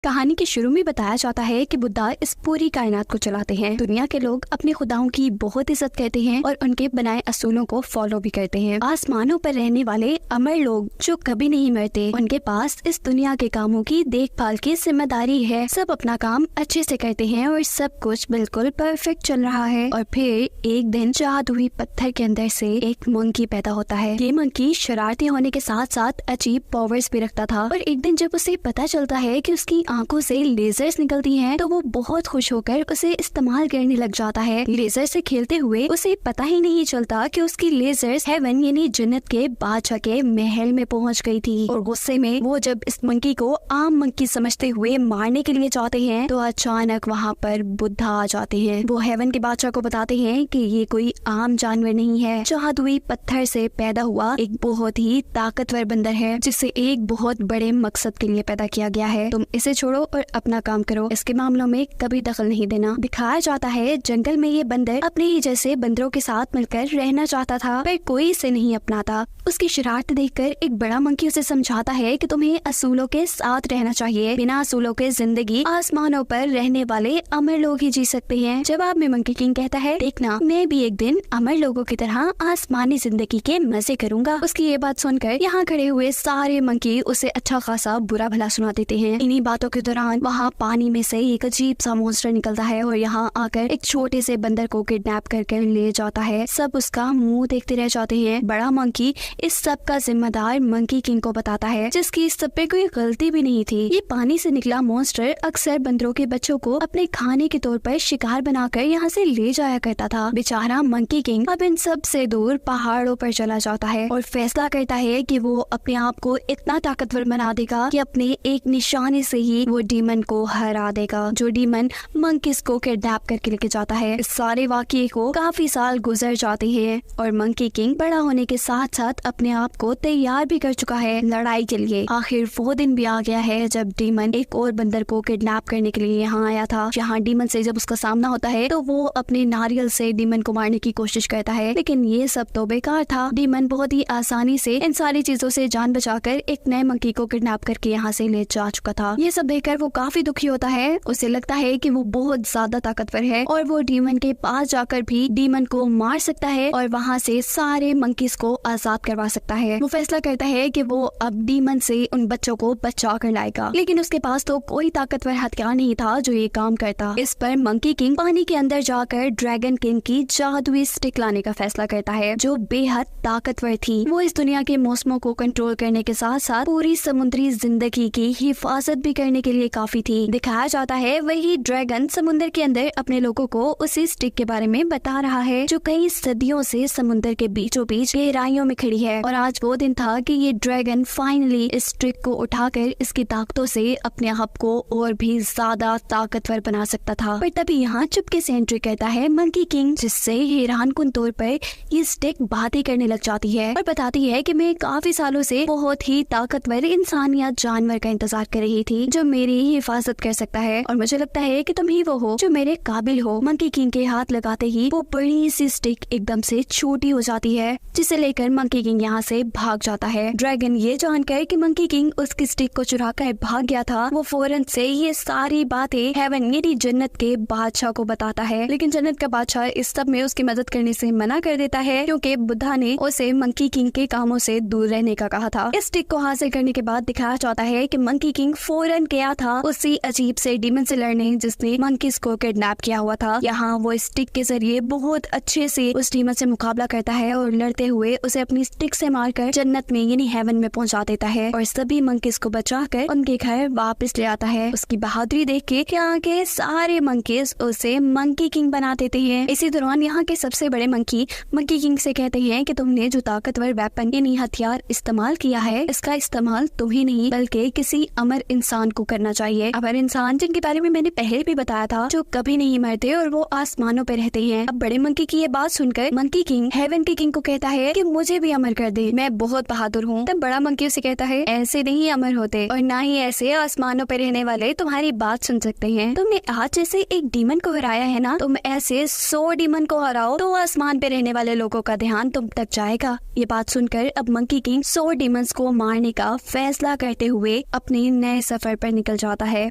कहानी के शुरू में बताया जाता है कि बुद्धा इस पूरी कायनात को चलाते हैं। दुनिया के लोग अपने खुदाओं की बहुत इज्जत करते हैं और उनके बनाए असूलों को फॉलो भी करते हैं। आसमानों पर रहने वाले अमर लोग जो कभी नहीं मरते, उनके पास इस दुनिया के कामों की देखभाल की जिम्मेदारी है। सब अपना काम अच्छे से करते हैं और सब कुछ बिल्कुल परफेक्ट चल रहा है। और फिर एक दिन जादुई पत्थर के अंदर से एक मंकी पैदा होता है। ये मंकी शरारती होने के साथ साथ अजीब पावर्स भी रखता था। और एक दिन जब उसे पता चलता है कि उसकी आंखों से लेजर्स निकलती हैं, तो वो बहुत खुश होकर उसे इस्तेमाल करने लग जाता है। लेजर से खेलते हुए उसे पता ही नहीं चलता कि उसकी लेजर्स हेवन यानी जन्नत के बादशाह के महल में पहुंच गई थी। और गुस्से में वो जब इस मंकी को आम मंकी समझते हुए मारने के लिए जाते हैं, तो अचानक वहाँ पर बुद्धा आ जाते हैं। वो हेवन के बादशाह को बताते हैं कि ये कोई आम जानवर नहीं है, जादुई पत्थर से पैदा हुआ एक बहुत ही ताकतवर बंदर है, जिसे एक बहुत बड़े मकसद के लिए पैदा किया गया है। तुम इसे छोड़ो और अपना काम करो, इसके मामलों में कभी दखल नहीं देना। दिखाया जाता है जंगल में ये बंदर अपने ही जैसे बंदरों के साथ मिलकर रहना चाहता था, पर कोई इसे नहीं अपनाता। उसकी शरारत देखकर एक बड़ा मंकी उसे समझाता है कि तुम्हें असूलों के साथ रहना चाहिए। बिना असूलों के जिंदगी आसमानों पर रहने वाले अमर लोग ही जी सकते हैं। जवाब में मंकी किंग कहता है, देखना मैं भी एक दिन अमर लोगों की तरह आसमानी जिंदगी के मजे करूंगा। उसकी ये बात सुनकर यहाँ खड़े हुए सारे मंकी उसे अच्छा खासा बुरा भला सुना देते हैं। इन्हीं बातों के दौरान वहाँ पानी में से एक अजीब सा मॉन्स्टर निकलता है और यहाँ आकर एक छोटे से बंदर को किडनैप करके ले जाता है। सब उसका मुंह देखते रह जाते हैं। बड़ा मंकी इस सब का जिम्मेदार मंकी किंग को बताता है, जिसकी इस सब पे कोई गलती भी नहीं थी। ये पानी से निकला मॉन्स्टर अक्सर बंदरों के बच्चों को अपने खाने के तौर पर शिकार बनाकर यहाँ से ले जाया करता था। बेचारा मंकी किंग अब इन सब से दूर पहाड़ों पर चला जाता है और फैसला करता है कि वो अपने आप को इतना ताकतवर बना देगा कि अपने एक निशाने से ही वो डीमन को हरा देगा, जो डीमन मंकीज को किडनैप करके लेके जाता है। इस सारे वाकये को काफी साल गुजर जाते हैं और मंकी किंग बड़ा होने के साथ साथ अपने आप को तैयार भी कर चुका है लड़ाई के लिए। आखिर वो दिन भी आ गया है जब डीमन एक और बंदर को किडनैप करने के लिए यहाँ आया था। यहाँ डीमन से जब उसका सामना होता है तो वो अपने नारियल से डीमन को मारने की कोशिश करता है, लेकिन ये सब तो बेकार था। डीमन बहुत ही आसानी से इन सारी चीजों से जान बचाकर एक नए मंकी को किडनैप करके यहाँ से ले जा चुका था। ये सब देखकर वो काफी दुखी होता है। उसे लगता है कि वो बहुत ज्यादा ताकतवर है और वो डीमन के पास जाकर भी डीमन को मार सकता है और वहाँ से सारे मंकीज को आजाद करवा सकता है। वो फैसला करता है कि वो अब डीमन से उन बच्चों को बचा कर लाएगा, लेकिन उसके पास तो कोई ताकतवर हथियार नहीं था जो ये काम करता। इस पर मंकी किंग पानी के अंदर जाकर ड्रैगन किंग की जादुई स्टिक लाने का फैसला करता है, जो बेहद ताकतवर थी। वो इस दुनिया के मौसमों को कंट्रोल करने के साथ साथ पूरी समुद्री जिंदगी की हिफाजत भी करने के लिए काफी थी। दिखाया जाता है वही ड्रैगन समुद्र के अंदर अपने लोगों को उसी स्टिक के बारे में बता रहा है, जो कई सदियों से समुद्र के बीचों बीच गहराइयों में खड़ी है। और आज वो दिन था कि ये ड्रैगन फाइनली इस स्टिक को उठाकर इसकी ताकतों से अपने आप को और भी ज्यादा ताकतवर बना सकता था। पर तभी यहाँ चुपके से एंट्री करता है मंकी किंग, जिससे हैरानकुन तौर पर ये स्टिक बातें करने लग जाती है और बताती है कि मैं काफी सालों से बहुत ही ताकतवर इंसान या जानवर का इंतजार कर रही थी, जो मेरी ही हिफाजत कर सकता है, और मुझे लगता है कि तुम ही वो हो जो मेरे काबिल हो। मंकी किंग के हाथ लगाते ही वो बड़ी सी स्टिक एकदम से छोटी हो जाती है, जिसे लेकर मंकी किंग यहाँ से भाग जाता है। ड्रैगन ये जानकर कि मंकी किंग उसकी स्टिक को चुरा कर भाग गया था, वो फौरन से ये सारी बातें हेवन यानी जन्नत के बादशाह को बताता है, लेकिन जन्नत का बादशाह इस सब में उसकी मदद करने से मना कर देता है, क्योंकि बुद्धा ने उसे मंकी किंग के कामों से दूर रहने का कहा था। इस स्टिक को हासिल करने के बाद दिखाया जाता है कि मंकी किंग फौरन गया था उसी अजीब से डीमन से लड़ने जिसने मंकीज को किडनैप किया हुआ था। यहाँ वो स्टिक के जरिए बहुत अच्छे से उस डीमन से मुकाबला करता है और लड़ते हुए उसे अपनी स्टिक से मारकर जन्नत में यानी हेवन में पहुंचा देता है और सभी मंकीज को बचाकर उनके घर वापस ले आता है। उसकी बहादुरी देख के यहाँ के सारे मंकीज उसे मंकी किंग बना देते हैं। इसी दौरान यहाँ के सबसे बड़े मंकी किंग से कहते हैं कि तुमने जो ताकतवर वेपन यानी हथियार इस्तेमाल किया है, इसका इस्तेमाल तुम ही नहीं बल्कि किसी अमर इंसान को करना चाहिए। अमर इंसान जिनके बारे में मैंने पहले भी बताया था, जो कभी नहीं मरते और वो आसमानों पे रहते हैं। अब बड़े मंकी की ये बात सुनकर मंकी किंग हेवन के किंग को कहता है कि मुझे भी अमर कर दे, मैं बहुत बहादुर हूँ। तब बड़ा मंकी उसे कहता है, ऐसे नहीं अमर होते और ना ही ऐसे आसमानों पे रहने वाले तुम्हारी बात सुन सकते हैं। तुमने आज जैसे एक डीमन को हराया है ना, तुम ऐसे 100 डीमन को हराओ तो आसमान पे रहने वाले लोगों का ध्यान तुम तक जाएगा। ये बात सुनकर अब मंकी किंग 100 डीमंस को मारने का फैसला करते हुए अपने नए सफर पर निकल जाता है।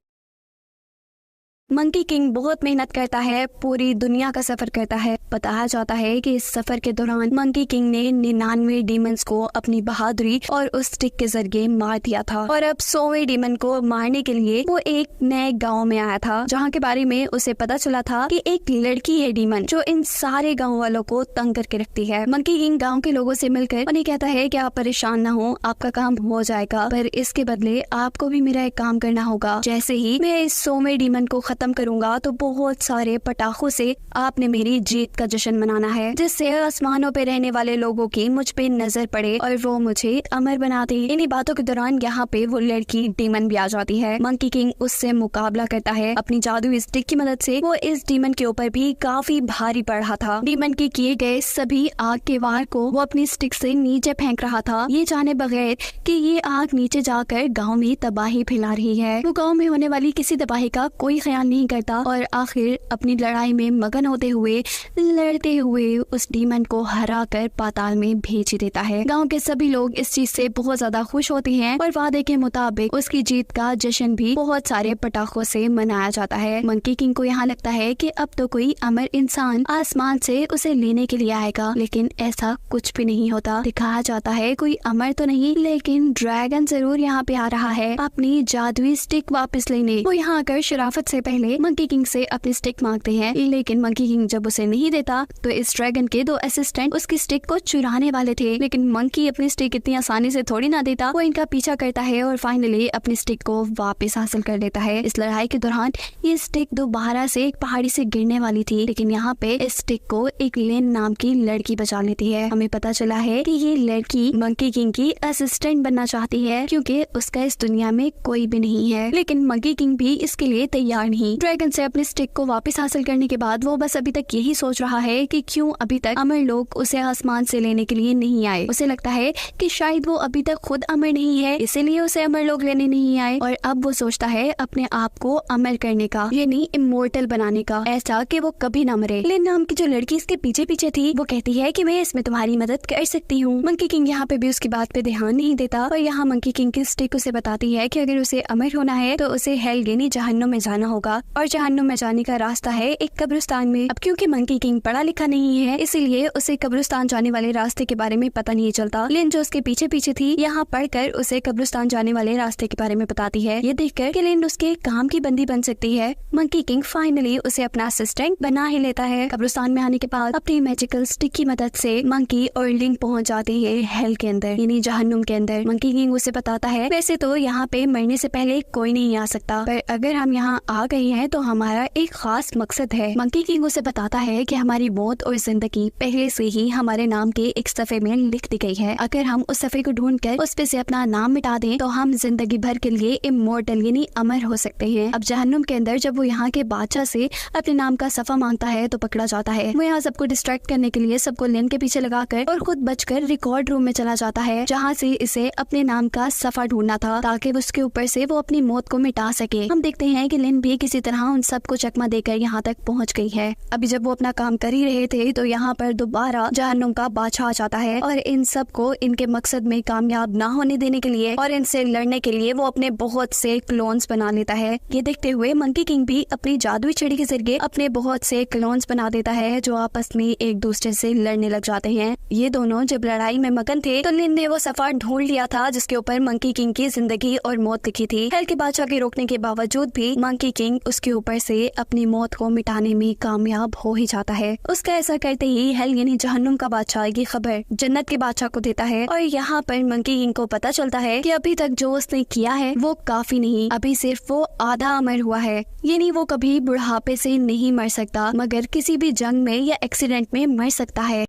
मंकी किंग बहुत मेहनत करता है, पूरी दुनिया का सफर करता है। बताया जाता है कि इस सफर के दौरान मंकी किंग ने 99 डीमंस को अपनी बहादुरी और उस स्टिक के जरिए मार दिया था और अब 100वें डीमन को मारने के लिए वो एक नए गांव में आया था, जहां के बारे में उसे पता चला था कि एक लड़की है डीमन जो इन सारे गाँव वालों को तंग करके रखती है। मंकी किंग गाँव के लोगों से मिलकर उन्हें कहता है कि आप परेशान न हो, आपका काम हो जाएगा, पर इसके बदले आपको भी मेरा एक काम करना होगा। जैसे ही मैं इस 100वें डीमन को खत्म करूंगा तो बहुत सारे पटाखों से आपने मेरी जीत का जश्न मनाना है, जिससे आसमानों पे रहने वाले लोगों की मुझ पे नजर पड़े और वो मुझे अमर बना दे। इन्हीं बातों के दौरान यहाँ पे वो लड़की डीमन भी आ जाती है। मंकी किंग उससे मुकाबला करता है अपनी जादुई स्टिक की मदद से। वो इस डीमन के ऊपर भी काफी भारी पड़ रहा था। डीमन के किए गए सभी आग के वार को वो अपनी स्टिक से नीचे फेंक रहा था, ये जाने बगैर कि ये आग नीचे जाकर गाँव में तबाही फैला रही है। वो गाँव में होने वाली किसी तबाही का कोई ख्याल नहीं करता और आखिर अपनी लड़ाई में मगन होते हुए लड़ते हुए उस डीमन को हरा कर पाताल में भेज देता है। गांव के सभी लोग इस चीज से बहुत ज्यादा खुश होते हैं और वादे के मुताबिक उसकी जीत का जश्न भी बहुत सारे पटाखों से मनाया जाता है। मंकी किंग को यहाँ लगता है कि अब तो कोई अमर इंसान आसमान से उसे लेने के लिए आएगा, लेकिन ऐसा कुछ भी नहीं होता। दिखाया जाता है कोई अमर तो नहीं, लेकिन ड्रैगन जरूर यहाँ पे आ रहा है अपनी जादुई स्टिक वापस लेने। वो यहाँ आकर शराफत से पहले मंकी किंग से अपनी स्टिक मांगते हैं, लेकिन मंकी किंग जब उसे नहीं देता तो इस ड्रैगन के 2 असिस्टेंट उसकी स्टिक को चुराने वाले थे। लेकिन मंकी अपनी स्टिक इतनी आसानी से थोड़ी ना देता, वो इनका पीछा करता है और फाइनली अपनी स्टिक को वापस हासिल कर लेता है। इस लड़ाई के दौरान ये स्टिक दोबारा से एक पहाड़ी से गिरने वाली थी, लेकिन यहाँ पे इस स्टिक को एक लेन नाम की लड़की बचा लेती है। हमें पता चला है कि ये लड़की मंकी किंग की असिस्टेंट बनना चाहती है क्योंकि उसका इस दुनिया में कोई भी नहीं है, लेकिन मंकी किंग भी इसके लिए तैयार नहीं। ड्रैगन से अपनी स्टिक को वापस हासिल करने के बाद वो बस अभी तक यही सोच रहा है कि क्यों अभी तक अमर लोग उसे आसमान से लेने के लिए नहीं आए। उसे लगता है कि शायद वो अभी तक खुद अमर नहीं है, इसीलिए उसे अमर लोग लेने नहीं आए और अब वो सोचता है अपने आप को अमर करने का, यानी इमोर्टल बनाने का, ऐसा कि वो कभी ना मरे। लिन नाम की जो लड़की इसके पीछे पीछे थी वो कहती है कि मैं इसमें तुम्हारी मदद कर सकती हूँ। मंकी किंग यहाँ पे भी उसकी बात पे ध्यान नहीं देता और यहाँ मंकी किंग की स्टिक उसे बताती है कि अगर उसे अमर होना है तो उसे हेल यानी जहन्नुम में जाना होगा और जहन्नुम में जाने का रास्ता है एक कब्रिस्तान में। अब क्योंकि मंकी किंग पढ़ा लिखा नहीं है, इसीलिए उसे कब्रिस्तान जाने वाले रास्ते के बारे में पता नहीं चलता। लिन जो उसके पीछे पीछे थी यहाँ पढ़कर उसे कब्रिस्तान जाने वाले रास्ते के बारे में बताती है। ये देखकर कि लिन उसके काम की बंदी बन सकती है, मंकी किंग फाइनली उसे अपना असिस्टेंट बना ही लेता है। कब्रिस्तान में आने के बाद अपनी मैजिकल स्टिक की मदद से मंकी और लिंक पहुँच जाते हैं हेल के अंदर, यानी जहन्नुम के अंदर। मंकी किंग उसे बताता है वैसे तो यहाँ पे मरने से पहले कोई नहीं आ सकता, पर अगर हम यहाँ आ गए हैं तो हमारा एक खास मकसद है। मंकी किंग उसे बताता है कि हमारी मौत और जिंदगी पहले से ही हमारे नाम के एक सफे में लिख दी गई है। अगर हम उस सफे को ढूंढकर उस पे से अपना नाम मिटा दें तो हम जिंदगी भर के लिए इमोर्टल यानी अमर हो सकते हैं। अब जहन्नुम के अंदर जब वो यहाँ के बादशाह से अपने नाम का सफा मांगता है तो पकड़ा जाता है। वो यहाँ सबको डिस्ट्रैक्ट करने के लिए सबको लिन के पीछे लगाकर और खुद बचकर रिकॉर्ड रूम में चला जाता है, जहाँ से इसे अपने नाम का सफा ढूंढना था ताकि उसके ऊपर से वो अपनी मौत को मिटा सके। हम देखते हैं कि लिन भी किसी तरह उन सबको चकमा देकर यहाँ तक पहुँच गई है। अभी जब वो अपना काम कर ही रहे थे तो यहाँ पर दोबारा जहन्नुम का बादशाह आ जाता है और इन सब को इनके मकसद में कामयाब ना होने देने के लिए और इनसे लड़ने के लिए वो अपने बहुत से क्लोन्स बना लेता है। ये देखते हुए मंकी किंग भी अपनी जादुई छड़ी के जरिए अपने बहुत से क्लोन्स बना देता है जो आपस में एक दूसरे से लड़ने लग जाते हैं। ये दोनों जब लड़ाई में मगन थे तो लिन ने वो सफा ढूंढ लिया था जिसके ऊपर मंकी किंग की जिंदगी और मौत लिखी थी। हेल के बादशाह के रोकने के बावजूद भी मंकी किंग उसके ऊपर से अपनी मौत को मिटाने में कामयाब हो ही जाता है। उसका ऐसा करते ही हेल यानी जहन्नुम का बादशाह ये खबर जन्नत के बादशाह को देता है और यहाँ पर मंकी किंग को पता चलता है कि अभी तक जो उसने किया है वो काफी नहीं, अभी सिर्फ वो आधा अमर हुआ है, यानी वो कभी बुढ़ापे से नहीं मर सकता मगर किसी भी जंग में या एक्सीडेंट में मर सकता है।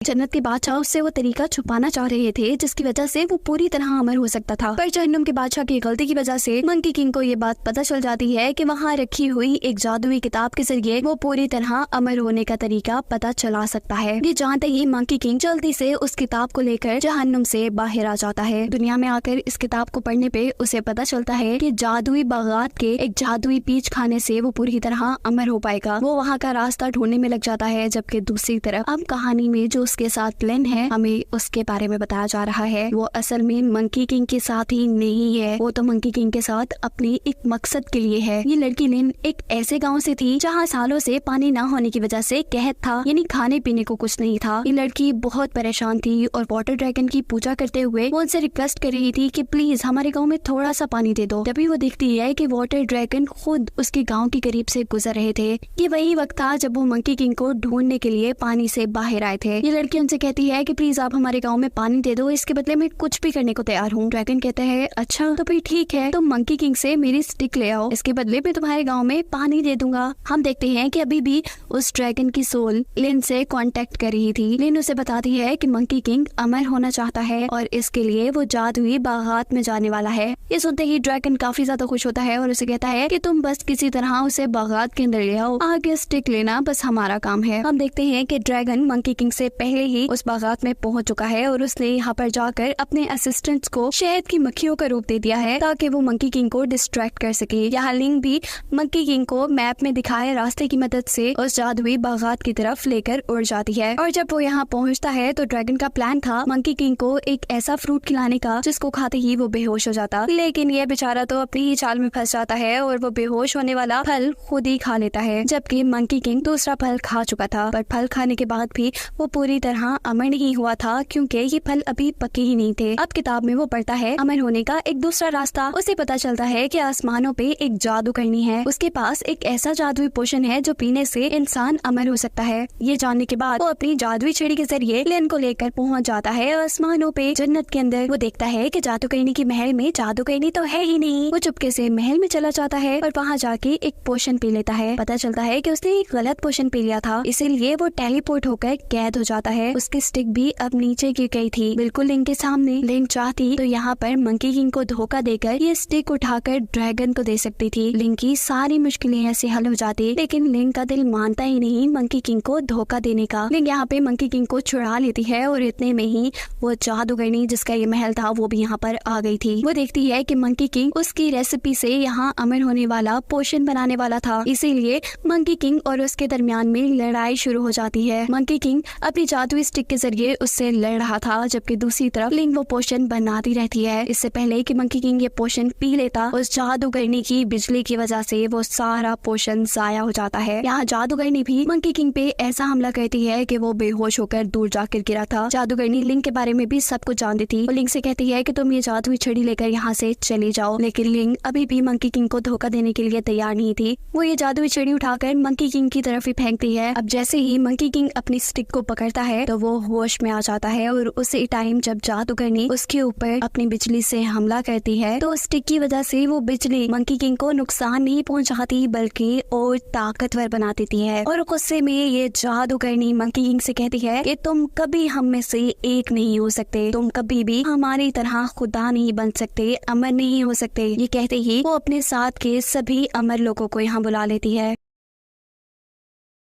जन्नत के बादशाह उससे वो तरीका छुपाना चाह रहे थे जिसकी वजह से वो पूरी तरह अमर हो सकता था, पर जहन्नुम के बादशाह की गलती की वजह से मंकी किंग को ये बात पता चल जाती है कि वहाँ रखी हुई एक जादुई किताब के जरिए वो पूरी तरह अमर होने का तरीका पता चला सकता है। ये जानते ही मंकी किंग जल्दी से उस किताब को लेकर जहन्नुम से बाहर आ जाता है। दुनिया में आकर इस किताब को पढ़ने पे उसे पता चलता है कि जादुई बागात के एक जादुई पीच खाने से वो पूरी तरह अमर हो पाएगा। वो वहाँ का रास्ता ढूंढने में लग जाता है, जबकि दूसरी तरफ अब कहानी में जो उसके साथ लिन है, हमें उसके बारे में बताया जा रहा है। वो असल में मंकी किंग के साथ ही नहीं है, वो तो मंकी किंग के साथ अपने एक मकसद के लिए है। ये लड़की लिन एक ऐसे गाँव से थी जहाँ सालों से पानी न होने की वजह से कहत था, यानी खाने पीने को कुछ नहीं था। ये लड़की बहुत परेशान थी और वाटर ड्रैगन की पूजा करते हुए वो उनसे रिक्वेस्ट कर रही थी कि प्लीज हमारे गाँव में थोड़ा सा पानी दे दो। तभी वो देखती है कि वाटर ड्रैगन खुद उसके गाँव के करीब से गुजर रहे थे। ये वही वक्त था जब वो मंकी किंग को ढूंढने के लिए पानी से बाहर आए थे। ये लड़की उनसे कहती है कि प्लीज आप हमारे गाँव में पानी दे दो, इसके बदले में कुछ भी करने को तैयार हूँ। ड्रैगन कहता है अच्छा तो फिर ठीक है, तुम मंकी किंग से मेरी स्टिक ले आओ, इसके बदले में तुम्हारे गाँव में पानी दे दूंगा। हम देखते हैं कि अभी भी उस ड्रैगन की सोल लिन से कांटेक्ट कर रही थी। लिन उसे बताती है कि मंकी किंग अमर होना चाहता है और इसके लिए वो जादुई बागात में जाने वाला है। ये सुनते ही ड्रैगन काफी ज्यादा खुश होता है और उसे कहता है कि तुम बस किसी तरह उसे बागात के अंदर ले आओ, आगे स्टिक लेना बस हमारा काम है। हम देखते हैं कि ड्रैगन मंकी किंग से पहले ही उस बागात में पहुंच चुका है और उसने यहाँ पर जाकर अपने असिस्टेंट्स को शहद की मक्खियों का रूप दे दिया है ताकि वो मंकी किंग को डिस्ट्रैक्ट कर सके। यहाँ लिंग भी मंकी किंग को मैप में दिखाए रास्ते की मदद से उस जादुई बागात की तरफ लेकर उड़ जाती है। और जब वो यहाँ पहुँचता है तो ड्रैगन का प्लान था मंकी किंग को एक ऐसा फ्रूट खिलाने का जिसको खाते ही वो बेहोश हो जाता, लेकिन ये बेचारा तो अपनी ही चाल में फंस जाता है और वो बेहोश होने वाला फल खुद ही खा लेता है। जबकि मंकी किंग दूसरा फल खा चुका था, पर फल खाने के बाद भी वो पूरी तरह अमर नहीं हुआ था क्योंकि ये फल अभी पके ही नहीं थे। अब किताब में वो पढ़ता है अमर होने का एक दूसरा रास्ता। उसे पता चलता है कि आसमानों पे एक जादू करनी है, उसके पास एक ऐसा जादुई पोशन है जो पीने से इंसान अमर हो सकता है। ये जानने के बाद वो अपनी जादुई छड़ी के जरिए लिन को लेकर पहुंच जाता है आसमानों पे जन्नत के अंदर। वो देखता है कि जादूगरनी की महल में जादूगरनी तो है ही नहीं। वो चुपके से महल में चला जाता है और वहाँ जाके एक पोशन पी लेता है। पता चलता है कि उसने एक गलत पोशन पी लिया था, इसीलिए वो टेलीपोर्ट होकर कैद हो जाता है। उसकी स्टिक भी अब नीचे गिर गई थी बिल्कुल लिंक के सामने। लिंक चाहती तो यहाँ पर मंकी किंग को धोखा देकर ये स्टिक उठाकर ड्रैगन को दे सकती थी। लिंक की सारी मुश्किलें ऐसे हल हो जाती, लेकिन लिंक का दिल मानता ही नहीं मंकी किंग को धोखा देने का। लिंक यहाँ पे मंकी किंग को छुड़ा लेती है और इतने में ही वो जादूगरनी जिसका ये महल था वो भी यहाँ पर आ गई थी। वो देखती है कि मंकी किंग उसकी रेसिपी से यहाँ अमर होने वाला पोशन बनाने वाला था, इसीलिए मंकी किंग और उसके दरमियान में लड़ाई शुरू हो जाती है। मंकी किंग अपनी जादुई स्टिक के जरिए उससे लड़ रहा था, जबकि दूसरी तरफ लिंक वो पोशन बनाती रहती है। इससे पहले कि मंकी किंग ये पोशन पी लेता, उस जादूगरनी की बिजली की वजह से वो सारा पोशन जाया हो जाता है। यहाँ जादूगरनी भी मंकी किंग पे ऐसा हमला करती है कि वो बेहोश होकर दूर जाकर गिरा था। जादूगरनी लिंक के बारे में भी सब कुछ जानती थी। वो लिंक से कहती है कि तुम ये जादुई छड़ी लेकर यहाँ से चली जाओ, लेकिन लिंक अभी भी मंकी किंग को धोखा देने के लिए तैयार नहीं थी। वो ये जादुई छड़ी उठाकर मंकी किंग की तरफ ही फेंकती है। अब जैसे ही मंकी किंग अपनी स्टिक को पकड़ता है तो वो होश में आ जाता है और उसी टाइम जब जादूगरनी उसके ऊपर अपनी बिजली से हमला करती है तो स्टिक की वजह से वो बिजली मंकी किंग को नुकसान नहीं पहुंचाती बल्कि और ताकतवर बना देती है। और गुस्से में ये जादूगरनी मंकी किंग से कहती है कि तुम कभी हम में से एक नहीं हो सकते, तुम कभी भी हमारी तरह खुदा नहीं बन सकते, अमर नहीं हो सकते। ये कहते ही वो अपने साथ के सभी अमर लोगों को यहाँ बुला लेती है।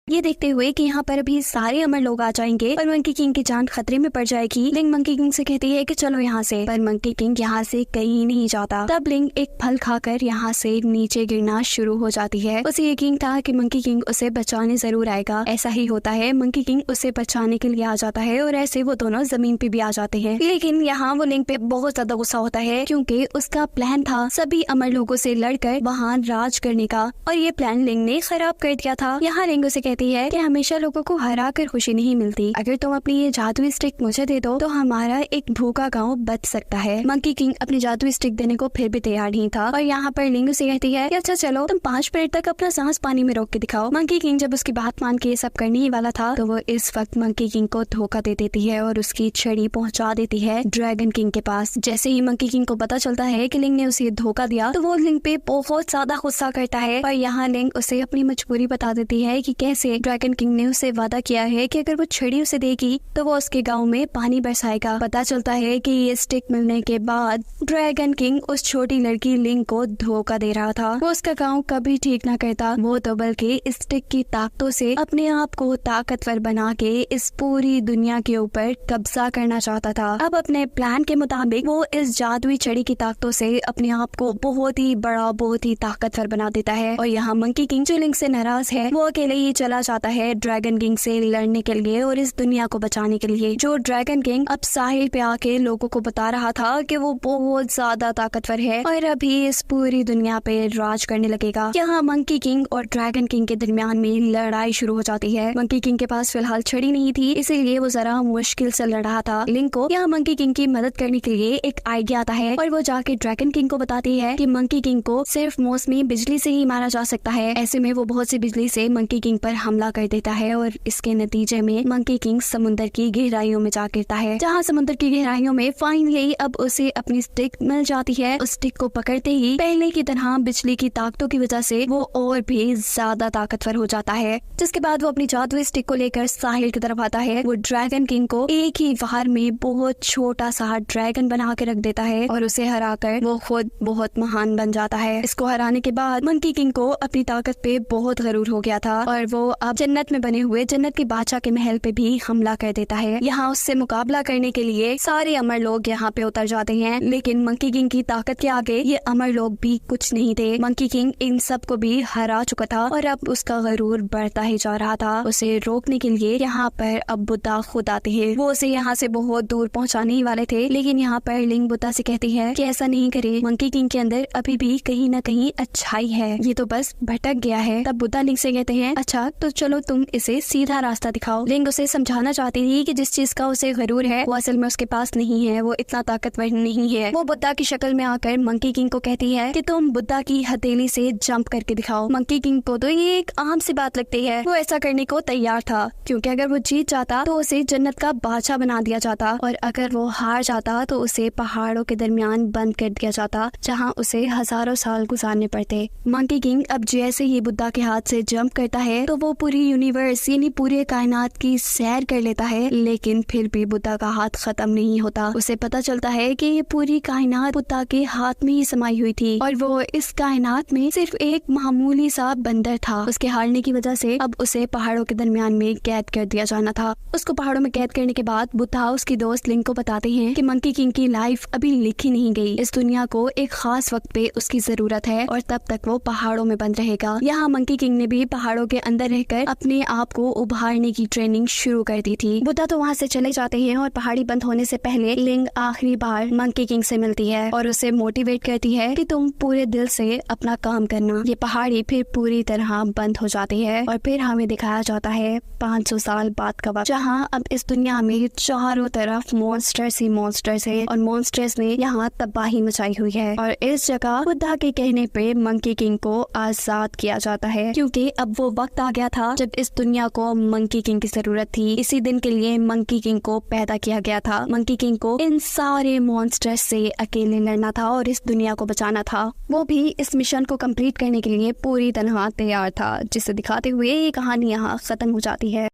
ये देखते हुए कि यहाँ पर अभी सारे अमर लोग आ जाएंगे और मंकी किंग की जान खतरे में पड़ जाएगी, लिंक मंकी किंग से कहती है कि चलो यहाँ से, पर मंकी किंग यहाँ से कहीं नहीं जाता। तब लिंक एक फल खाकर यहाँ से नीचे गिरना शुरू हो जाती है। उसे यकीन था कि मंकी किंग उसे बचाने जरूर आएगा। ऐसा ही होता है, मंकी किंग उसे बचाने के लिए आ जाता है और ऐसे वो दोनों जमीन पे भी आ जाते हैं। लेकिन यहाँ वो लिंक पे बहुत ज्यादा गुस्सा होता है क्योंकि उसका प्लान था सभी अमर लोगों से लड़कर वहाँ राज करने का, और ये प्लान लिंक ने खराब कर दिया था। यहाँ लिंक उसे कहती है कि हमेशा लोगों को हरा कर खुशी नहीं मिलती, अगर तुम अपनी ये जादुई स्टिक मुझे दे दो तो हमारा एक भूखा गांव बच सकता है। मंकी किंग अपनी जादुई स्टिक देने को फिर भी तैयार नहीं था और यहाँ पर लिंग उसे कहती है कि अच्छा चलो तुम 5 मिनट तक अपना सांस पानी में रोक के दिखाओ। मंकी किंग जब उसकी बात मान के ये सब करने ही वाला था तो वो इस वक्त मंकी किंग को धोखा दे देती है और उसकी छड़ी पहुँचा देती है ड्रैगन किंग के पास। जैसे ही मंकी किंग को पता चलता है कि लिंग ने उसे धोखा दिया तो वो लिंग पे बहुत ज्यादा गुस्सा करता है और यहाँ लिंग उसे अपनी मजबूरी बता देती है कि कैसे ड्रैगन किंग ने उसे वादा किया है कि अगर वो छड़ी उसे देगी तो वो उसके गांव में पानी बरसाएगा। पता चलता है कि ये स्टिक मिलने के बाद ड्रैगन किंग उस छोटी लड़की लिंग को धोखा दे रहा था। वो उसका गांव कभी ठीक ना करता, वो तो बल्कि इस स्टिक की ताकतों से अपने आप को ताकतवर बना के इस पूरी दुनिया के ऊपर कब्जा करना चाहता था। अब अपने प्लान के मुताबिक वो इस जादुई छड़ी की ताकतों से अपने आप को बहुत ही बड़ा, बहुत ही ताकतवर बना देता है और यहाँ मंकी किंग जो लिंग से नाराज है वो अकेले ही चला चला जाता है ड्रैगन किंग से लड़ने के लिए और इस दुनिया को बचाने के लिए। जो ड्रैगन किंग अब साहिल पे आके लोगों को बता रहा था कि वो बहुत ज्यादा ताकतवर है और अभी इस पूरी दुनिया पे राज करने लगेगा। यहाँ मंकी किंग और ड्रैगन किंग के दरमियान में लड़ाई शुरू हो जाती है। मंकी किंग के पास फिलहाल छड़ी नहीं थी, इसीलिए वो जरा मुश्किल से लड़ रहा था। लिंग को यहाँ मंकी किंग की मदद करने के लिए एक आइडिया आता है और वो जाके ड्रैगन किंग को बताती है कि मंकी किंग को सिर्फ मौसमी बिजली से ही मारा जा सकता है। ऐसे में वो बहुत सी बिजली से मंकी किंग पर हमला कर देता है और इसके नतीजे में मंकी किंग समुद्र की गहराइयों में जा गिरता है, जहाँ समुद्र की गहराइयों में फाइनली अब उसे अपनी स्टिक मिल जाती है। उस स्टिक को पकड़ते ही पहले की तरह बिजली की ताकतों की वजह से वो और भी ज्यादा ताकतवर हो जाता है, जिसके बाद वो अपनी जादुई स्टिक को लेकर साहिल की तरफ आता है। वो ड्रैगन किंग को एक ही वार में बहुत छोटा सा ड्रैगन बना के रख देता है और उसे हराकर वो खुद बहुत महान बन जाता है। इसको हराने के बाद मंकी किंग को अपनी ताकत पे बहुत गरूर हो गया था और वो अब जन्नत में बने हुए जन्नत के बादशाह के महल पे भी हमला कर देता है। यहाँ उससे मुकाबला करने के लिए सारे अमर लोग यहाँ पे उतर जाते हैं, लेकिन मंकी किंग की ताकत के आगे ये अमर लोग भी कुछ नहीं थे। मंकी किंग इन सब को भी हरा चुका था और अब उसका गरूर बढ़ता ही जा रहा था। उसे रोकने के लिए यहाँ पर अब बुद्धा खुद आते हैं। वो उसे यहाँ से बहुत दूर पहुँचाने ही वाले थे, लेकिन यहाँ पर लिंग बुद्धा से कहती है कि ऐसा नहीं करे, मंकी किंग के अंदर अभी भी कहीं न कहीं अच्छाई है, ये तो बस भटक गया है। तब बुद्धा लिंग से कहते हैं अच्छा तो चलो तुम इसे सीधा रास्ता दिखाओ। लिंग उसे समझाना चाहती थी कि जिस चीज का उसे गरूर है वो असल में उसके पास नहीं है, वो इतना ताकतवर नहीं है। वो बुद्धा की शक्ल में आकर मंकी किंग को कहती है कि तुम बुद्धा की हथेली से जंप करके दिखाओ। मंकी किंग को तो ये एक आम सी बात लगती है। वो ऐसा करने को तैयार था क्योंकि अगर वो जीत जाता तो उसे जन्नत का बादशाह बना दिया जाता और अगर वो हार जाता तो उसे पहाड़ों के दरमियान बंद कर दिया जाता, जहाँ उसे हजारों साल गुजारने पड़ते। मंकी किंग अब जैसे ही बुद्धा के हाथ से जंप करता है तो वो पूरी यूनिवर्स यानी पूरे कायनात की सैर कर लेता है, लेकिन फिर भी बुद्धा का हाथ खत्म नहीं होता। उसे पता चलता है कि ये पूरी कायनात बुद्धा के हाथ में ही समाई हुई थी और वो इस कायनात में सिर्फ एक मामूली सा बंदर था। उसके हारने की वजह से अब उसे पहाड़ों के दरमियान में कैद कर दिया जाना था। उसको पहाड़ों में कैद करने के बाद बुद्धा उसकी दोस्त लिंग को बताते हैं कि मंकी किंग की लाइफ अभी लिखी नहीं गई, इस दुनिया को एक खास वक्त पे उसकी जरूरत है और तब तक वो पहाड़ों में बंद रहेगा। यहाँ मंकी किंग ने भी पहाड़ों के अंदर रहकर अपने आप को उभारने की ट्रेनिंग शुरू कर दी थी। बुद्धा तो वहाँ से चले जाते हैं और पहाड़ी बंद होने से पहले लिंग आखिरी बार मंकी किंग से मिलती है और उसे मोटिवेट करती है कि तुम पूरे दिल से अपना काम करना। ये पहाड़ी फिर पूरी तरह बंद हो जाती है और फिर हमें दिखाया जाता है 500 साल बाद का वक्त, जहाँ अब इस दुनिया में चारों तरफ मॉन्स्टर्स ही मॉन्स्टर्स है और मॉन्स्टर्स ने यहाँ तबाही मचाई हुई है और इस जगह बुद्धा के कहने पे मंकी किंग को आजाद किया जाता है, क्योंकि अब वो वक्त आ गया था जब इस दुनिया को मंकी किंग की जरूरत थी। इसी दिन के लिए मंकी किंग को पैदा किया गया था। मंकी किंग को इन सारे मॉन्स्टर्स से अकेले लड़ना था और इस दुनिया को बचाना था। वो भी इस मिशन को कंप्लीट करने के लिए पूरी तरह तैयार था, जिसे दिखाते हुए ये कहानी यहाँ खत्म हो जाती है।